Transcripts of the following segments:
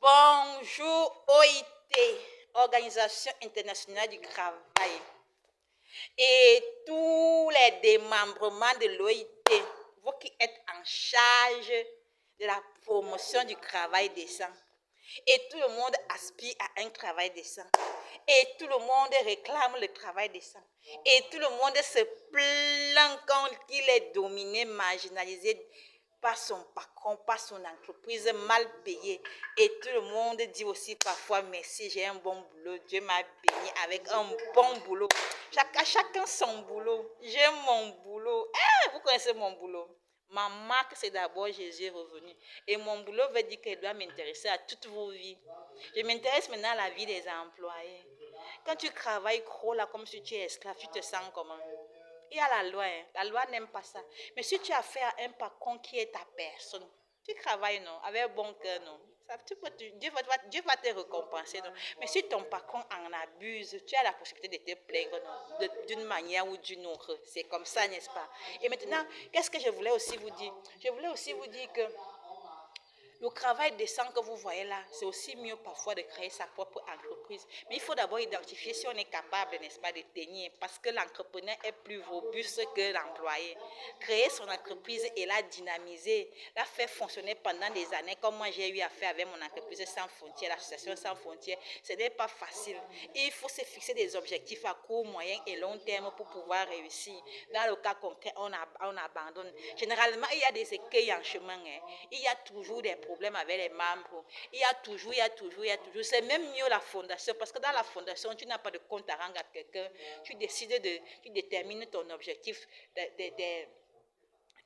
Bonjour OIT, Organisation internationale du travail, et tous les démembrements de l'OIT, vous qui êtes en charge de la promotion du travail décent. Et tout le monde aspire à un travail décent. Et tout le monde réclame le travail décent. Et tout le monde se plaint quand il est dominé, marginalisé par son patron, par son entreprise mal payée. Et tout le monde dit aussi parfois merci, j'ai un bon boulot, Dieu m'a béni avec un bon boulot. Chacun son boulot. J'ai mon boulot. Vous connaissez mon boulot? Ma marque, c'est d'abord Jésus revenu. Et mon boulot veut dire qu'elle doit m'intéresser à toutes vos vies. Je m'intéresse maintenant à la vie des employés. Quand tu travailles gros là, comme si tu es esclave, tu te sens comment? Il y a la loi, hein. La loi n'aime pas ça. Mais si tu as affaire à un patron qui est ta personne, tu travailles, non? Avec bon cœur, non? Ça, Dieu va te récompenser, non? Mais si ton patron en abuse, tu as la possibilité de te plaindre, non? D'une manière ou d'une autre. C'est comme ça, n'est-ce pas? Et maintenant, qu'est-ce que je voulais aussi vous dire? Je voulais aussi vous dire que le travail décent que vous voyez là, c'est aussi mieux parfois de créer sa propre entreprise. Mais il faut d'abord identifier si on est capable, n'est-ce pas, de tenir, parce que l'entrepreneur est plus robuste que l'employé. Créer son entreprise et la dynamiser, la faire fonctionner pendant des années, comme moi j'ai eu à faire avec mon entreprise Sans Frontières, l'association Sans Frontières, ce n'est pas facile. Et il faut se fixer des objectifs à court, moyen et long terme pour pouvoir réussir. Dans le cas concret, on abandonne. Généralement, il y a des écueils en chemin. Il y a toujours des problèmes avec les membres. Il y a toujours. C'est même mieux la fondation, parce que dans la fondation, tu n'as pas de compte à rendre à quelqu'un. Tu détermines ton objectif,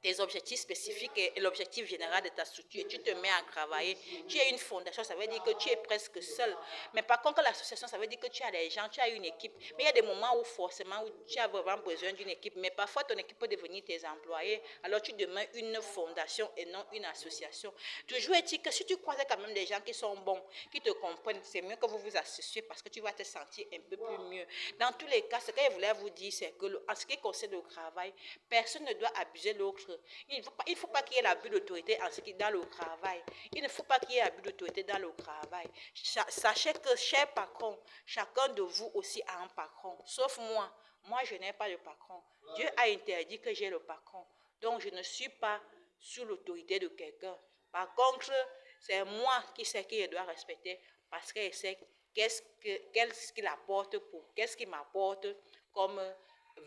tes objectifs spécifiques et l'objectif général de ta structure. Tu te mets à travailler. Tu as une fondation, ça veut dire que tu es presque seul. Mais par contre, l'association, ça veut dire que tu as des gens, tu as une équipe. Mais il y a des moments où forcément, où tu as vraiment besoin d'une équipe. Mais parfois, ton équipe peut devenir tes employés. Alors, tu demeures une fondation et non une association. Toujours est-il que si tu croises quand même des gens qui sont bons, qui te comprennent, c'est mieux que vous vous associez parce que tu vas te sentir un peu plus mieux. Dans tous les cas, ce que je voulais vous dire, c'est que en ce qui concerne le travail, personne ne doit abuser l'autre. Il ne faut pas qu'il y ait l'abus d'autorité en ce qui est dans le travail. Il ne faut pas qu'il y ait abus d'autorité dans le travail. Sachez que, cher patron, chacun de vous aussi a un patron, sauf moi. Moi, je n'ai pas de patron. Dieu a interdit que j'ai le patron. Donc, je ne suis pas sous l'autorité de quelqu'un. Par contre, c'est moi qui sais qui je dois respecter parce que je sais qu'est-ce qu'il apporte qu'est-ce qu'il m'apporte comme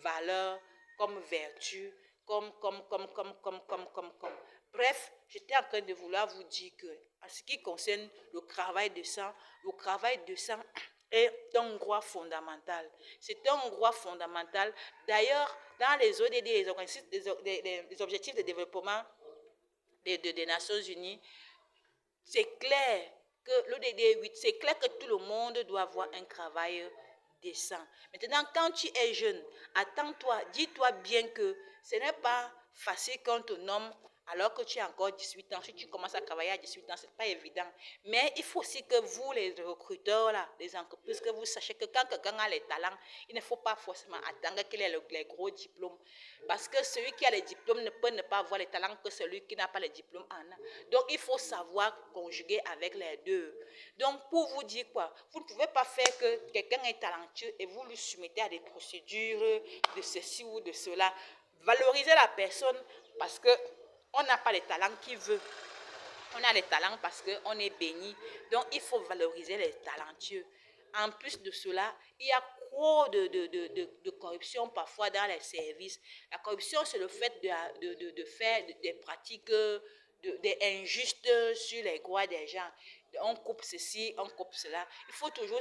valeur, comme vertu, comme. Bref, j'étais en train de vouloir vous dire que, en ce qui concerne le travail décent est un droit fondamental. C'est un droit fondamental. D'ailleurs, dans les ODD, les objectifs de développement des Nations Unies, c'est clair que l'ODD 8, c'est clair que tout le monde doit avoir un travail décent. Maintenant, quand tu es jeune, attends-toi, dis-toi bien que ce n'est pas facile quand on te nomme alors que tu as encore 18 ans. Si tu commences à travailler à 18 ans, ce n'est pas évident. Mais il faut aussi que vous, les recruteurs, là, les entreprises, que vous sachiez que quand quelqu'un a les talents, il ne faut pas forcément attendre qu'il ait les gros diplômes. Parce que celui qui a les diplômes ne peut ne pas avoir les talents que celui qui n'a pas les diplômes en a. Donc, il faut savoir conjuguer avec les deux. Donc, pour vous dire quoi, vous ne pouvez pas faire que quelqu'un est talentueux et vous lui soumettez à des procédures de ceci ou de cela. Valorisez la personne parce qu'on n'a pas les talents qu'il veut. On a les talents parce qu'on est béni. Donc, il faut valoriser les talentueux. En plus de cela, il y a trop de corruption parfois dans les services. La corruption, c'est le fait de faire des pratiques injustes sur les droits des gens. On coupe ceci, on coupe cela. Il faut toujours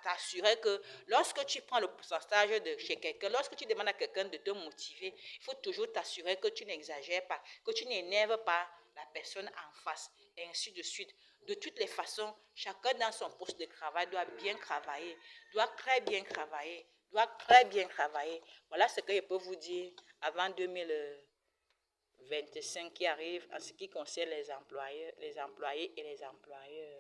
t'assurer que lorsque tu prends le pourcentage de chez quelqu'un, lorsque tu demandes à quelqu'un de te motiver, il faut toujours t'assurer que tu n'exagères pas, que tu n'énerves pas la personne en face, et ainsi de suite. De toutes les façons, chacun dans son poste de travail doit bien travailler, doit très bien travailler, doit très bien travailler. Voilà ce que je peux vous dire avant 2025 qui arrive en ce qui concerne les employés et les employeurs.